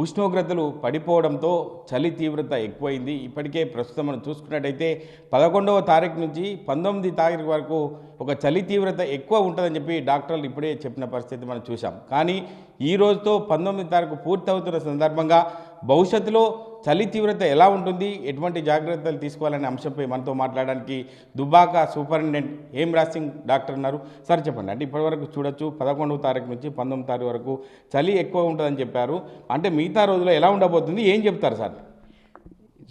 ఉష్ణోగ్రతలు పడిపోవడంతో చలి తీవ్రత ఎక్కువైంది. ఇప్పటికే ప్రస్తుతం మనం చూసుకున్నట్టయితే 11వ తారీఖు నుంచి 19 తారీఖు వరకు ఒక చలి తీవ్రత ఎక్కువ ఉంటుందని చెప్పి డాక్టర్లు ఇప్పుడే చెప్పిన పరిస్థితి మనం చూసాం. కానీ ఈ రోజుతో 19 తారీఖు పూర్తవుతున్న సందర్భంగా భవిష్యత్తులో చలి తీవ్రత ఎలా ఉంటుంది, ఎటువంటి జాగ్రత్తలు తీసుకోవాలనే అంశంపై మనతో మాట్లాడడానికి దుబ్బాక సూపరింటెండెంట్ హేమరాజ్ సింగ్ డాక్టర్ ఉన్నారు. సార్ చెప్పండి, అంటే ఇప్పటివరకు చూడొచ్చు 11వ తారీఖు నుంచి 19 తారీఖు వరకు చలి ఎక్కువ ఉంటుందని చెప్పారు. అంటే మిగతా రోజుల్లో ఎలా ఉండబోతుంది, ఏం చెప్తారు సార్?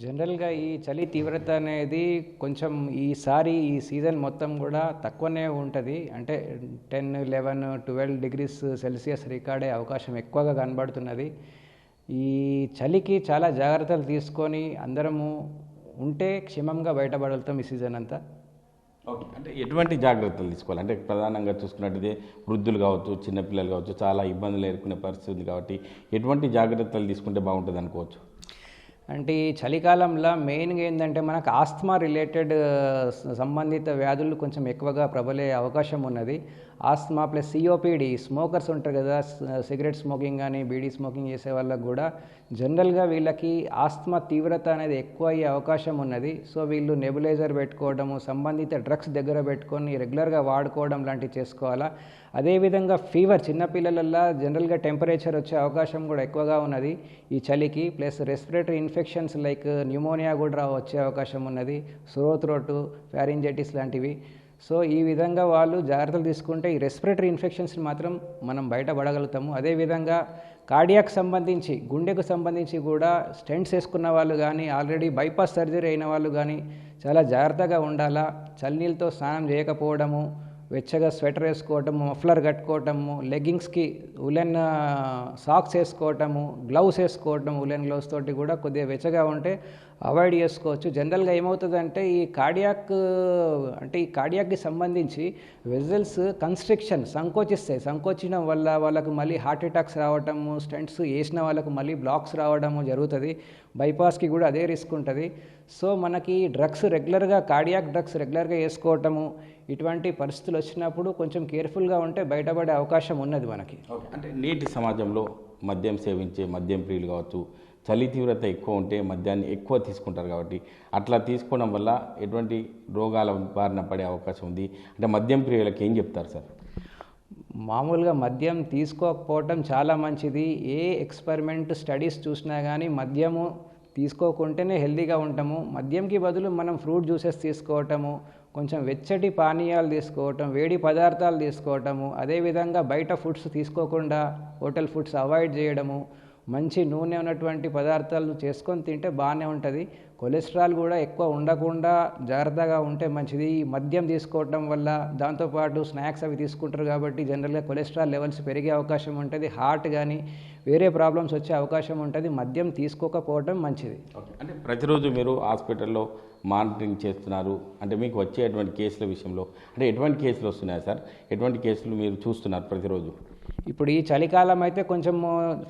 జనరల్గా ఈ చలి తీవ్రత అనేది కొంచెం ఈ సీజన్ మొత్తం కూడా తక్కువనే ఉంటుంది. అంటే 10, 11, 12 డిగ్రీస్ సెల్సియస్ రికార్డే అవకాశం ఎక్కువగా కనబడుతున్నది. ఈ చలికి చాలా జాగ్రత్తలు తీసుకొని అందరము ఉంటే క్షేమంగా బయటపడతాం ఈ సీజన్ అంతా. ఓకే, అంటే ఎటువంటి జాగ్రత్తలు తీసుకోవాలి? అంటే ప్రధానంగా చూసుకున్నట్టయితే వృద్ధులు కావచ్చు, చిన్నపిల్లలు కావచ్చు, చాలా ఇబ్బందులు ఎదుర్కొనే పరిస్థితి ఉంది కాబట్టి ఎటువంటి జాగ్రత్తలు తీసుకుంటే బాగుంటుంది అనుకోవచ్చు? అంటే ఈ చలికాలంలో మెయిన్గా ఏంటంటే మనకు ఆస్తమా రిలేటెడ్ సంబంధిత వ్యాధులు కొంచెం ఎక్కువగా ప్రబలే అవకాశం ఉన్నది. ఆస్తమా ప్లస్ సిఓపిడి, స్మోకర్స్ ఉంటారు కదా, సిగరెట్ స్మోకింగ్ కానీ బీడీ స్మోకింగ్ చేసే వాళ్ళకు కూడా జనరల్గా వీళ్ళకి ఆస్తమా తీవ్రత అనేది ఎక్కువ అయ్యే అవకాశం ఉన్నది. సో వీళ్ళు నెబులైజర్ పెట్టుకోవడము, సంబంధిత డ్రగ్స్ దగ్గర పెట్టుకొని రెగ్యులర్గా వాడుకోవడం లాంటివి చేసుకోవాలా. అదేవిధంగా ఫీవర్, చిన్నపిల్లలల్లో జనరల్గా టెంపరేచర్ వచ్చే అవకాశం కూడా ఎక్కువగా ఉన్నది ఈ చలికి. Plus respiratory infections like pneumonia కూడా వచ్చే అవకాశం ఉన్నది, త్రోట్, ఫ్యారింజైటిస్ లాంటివి. సో ఈ విధంగా వాళ్ళు జాగ్రత్తలు తీసుకుంటే ఈ రెస్పిరేటరీ ఇన్ఫెక్షన్స్ మాత్రం మనం బయటపడగలుగుతాము. అదేవిధంగా కార్డియాక్ సంబంధించి, గుండెకు సంబంధించి కూడా స్టెంట్స్ వేసుకున్న వాళ్ళు కానీ, ఆల్రెడీ బైపాస్ సర్జరీ అయిన వాళ్ళు కానీ చాలా జాగ్రత్తగా ఉండాలా. చల్లనీళ్ళతో స్నానం చేయకపోవడము, వెచ్చగా స్వెటర్ వేసుకోవటము, మఫ్లర్ కట్టుకోవటము, లెగ్గింగ్స్కి ఉలెన్ సాక్స్ వేసుకోవటము, గ్లౌస్ వేసుకోవటం, ఉలెన్ గ్లౌస్ తోటి కూడా కొద్దిగా వెచ్చగా ఉంటే అవాయిడ్ చేసుకోవచ్చు. జనరల్గా ఏమవుతుందంటే ఈ కార్డియాక్కి సంబంధించి వెజల్స్ కన్స్ట్రిక్షన్ సంకోచించడం వల్ల వాళ్ళకు మళ్ళీ హార్ట్ అటాక్స్ రావటము, స్టెంట్స్ వేసిన వాళ్ళకు మళ్ళీ బ్లాక్స్ రావడము జరుగుతుంది. బైపాస్కి కూడా అదే రిస్క్ ఉంటుంది. సో మనకి కార్డియాక్ డ్రగ్స్ రెగ్యులర్గా వేసుకోవటము, ఇటువంటి పరిస్థితులు వచ్చినప్పుడు కొంచెం కేర్ఫుల్గా ఉంటే బయటపడే అవకాశం ఉన్నది మనకి. అంటే నేటి సమాజంలో మద్యం సేవించే మద్యం ప్రియులు కావచ్చు, చలి తీవ్రత ఎక్కువ ఉంటే మద్యాన్ని ఎక్కువ తీసుకుంటారు కాబట్టి అట్లా తీసుకోవడం వల్ల ఎటువంటి రోగాల బారిన పడే అవకాశం ఉంది. అంటే మద్యం ప్రియులకు ఏం చెప్తారు సార్? మామూలుగా మద్యం తీసుకోకపోవటం చాలా మంచిది. ఏ ఎక్స్పెరిమెంట్ స్టడీస్ చూసినా కానీ మద్యము తీసుకోకుంటేనే హెల్తీగా ఉంటాము. మద్యంకి బదులు మనం ఫ్రూట్ జ్యూసెస్ తీసుకోవటము, కొంచెం వెచ్చటి పానీయాలు తీసుకోవటం, వేడి పదార్థాలు తీసుకోవటము, అదేవిధంగా బయట ఫుడ్స్ తీసుకోకుండా హోటల్ ఫుడ్స్ అవాయిడ్ చేయడము, మంచి నూనె ఉన్నటువంటి పదార్థాలు చేసుకొని తింటే బాగానే ఉంటుంది. కొలెస్ట్రాల్ కూడా ఎక్కువ ఉండకుండా జాగ్రత్తగా ఉంటే మంచిది. ఈ మద్యం తీసుకోవటం వల్ల, దాంతోపాటు స్నాక్స్ అవి తీసుకుంటారు కాబట్టి జనరల్గా కొలెస్ట్రాల్ లెవెల్స్ పెరిగే అవకాశం ఉంటుంది. హార్ట్ కానీ వేరే ప్రాబ్లమ్స్ వచ్చే అవకాశం ఉంటుంది. మద్యం తీసుకోకపోవటం మంచిది. అంటే ప్రతిరోజు మీరు హాస్పిటల్లో మానిటరింగ్ చేస్తున్నారు, అంటే మీకు వచ్చేటువంటి కేసుల విషయంలో అంటే ఎటువంటి కేసులు వస్తున్నాయి సార్? ఎటువంటి కేసులు మీరు చూస్తున్నారు ప్రతిరోజు? ఇప్పుడు ఈ చలికాలం అయితే కొంచెం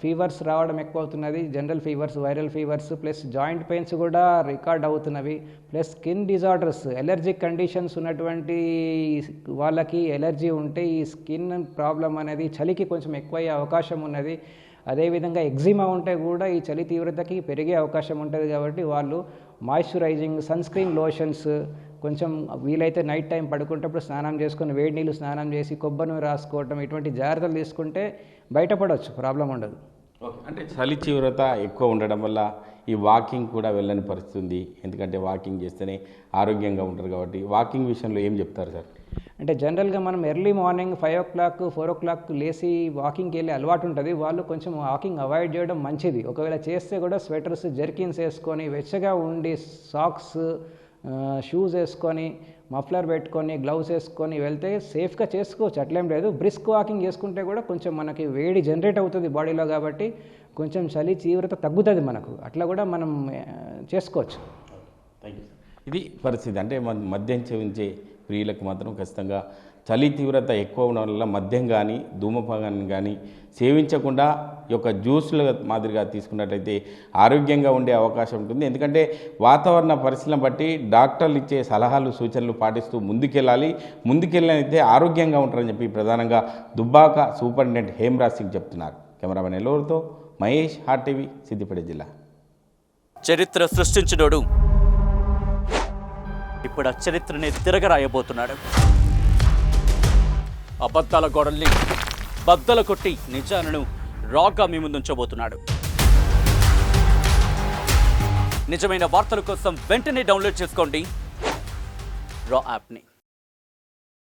ఫీవర్స్ రావడం ఎక్కువ అవుతున్నది. General fevers, viral fevers, plus joint pains కూడా రికార్డ్ అవుతున్నవి. Plus skin disorders, allergic conditions ఉన్నటువంటి వాళ్ళకి ఎలర్జీ ఉంటే ఈ స్కిన్ ప్రాబ్లం అనేది చలికి కొంచెం ఎక్కువ అయ్యే అవకాశం ఉన్నది. అదేవిధంగా ఎగ్జిమా ఉంటే కూడా ఈ చలి తీవ్రతకి పెరిగే అవకాశం ఉంటుంది. కాబట్టి వాళ్ళు మాయిశ్చరైజింగ్, సన్ స్క్రీన్ లోషన్స్, కొంచెం వీలైతే నైట్ టైం పడుకునేటప్పుడు స్నానం చేసుకొని వేడి నీళ్ళు స్నానం చేసి కొబ్బరి నూనె రాసుకోవటం, ఇటువంటి జాగ్రత్తలు తీసుకుంటే బయటపడవచ్చు, ప్రాబ్లం ఉండదు. ఓకే, అంటే చలి తీవ్రత ఎక్కువ ఉండడం వల్ల ఈ వాకింగ్ కూడా వెళ్ళని పరిస్థితి ఉంది. ఎందుకంటే వాకింగ్ చేస్తేనే ఆరోగ్యంగా ఉంటారు కాబట్టి వాకింగ్ విషయంలో ఏం చెప్తారు సార్? అంటే జనరల్గా మనం ఎర్లీ మార్నింగ్ 5 o'clock 4 o'clock లేచి వాకింగ్కి వెళ్ళే అలవాటు ఉంటుంది. వాళ్ళు కొంచెం వాకింగ్ అవాయిడ్ చేయడం మంచిది. ఒకవేళ చేస్తే కూడా స్వెటర్స్, జర్కిన్స్ వేసుకొని వెచ్చగా ఉండి, సాక్స్, షూస్ వేసుకొని, మఫ్లర్ పెట్టుకొని, గ్లౌస్ వేసుకొని వెళ్తే సేఫ్గా చేసుకోవచ్చు, అట్లేం లేదు. బ్రిస్క్ వాకింగ్ చేసుకుంటే కూడా కొంచెం మనకి వేడి జనరేట్ అవుతుంది బాడీలో, కాబట్టి కొంచెం చలి తీవ్రత తగ్గుతుంది మనకు. అట్లా కూడా మనం చేసుకోవచ్చు. Thank you. ఇది పరిస్థితి. అంటే మద్యం సేవించే ప్రియులకు మాత్రం ఖచ్చితంగా చలి తీవ్రత ఎక్కువ ఉండడం వల్ల మద్యం కానీ ధూమపానం కానీ సేవించకుండా ఈ యొక్క జ్యూస్ల మాదిరిగా తీసుకున్నట్టయితే ఆరోగ్యంగా ఉండే అవకాశం ఉంటుంది. ఎందుకంటే వాతావరణ పరిస్థితులను బట్టి డాక్టర్లు ఇచ్చే సలహాలు, సూచనలు పాటిస్తూ ముందుకెళ్ళినైతే ఆరోగ్యంగా ఉంటారని చెప్పి ప్రధానంగా దుబ్బాక సూపరింటెండెంట్ హేమరాజ్ సింగ్ చెప్తున్నారు. కెమెరామెన్ ఎల్లూరుతో మహేష్, హాట్ టీవీ, సిద్దిపేట జిల్లా. చరిత్ర సృష్టించినోడు ఇప్పుడు ఆ చరిత్రని తిరగరాయబోతున్నాడు. అబద్ధాల గోడల్ని బద్దలు కొట్టి నిజాలను రాగా మీ ముందుంచబోతున్నాడు. నిజమైన వార్తల కోసం వెంటనే డౌన్లోడ్ చేసుకోండి రా యాప్ని.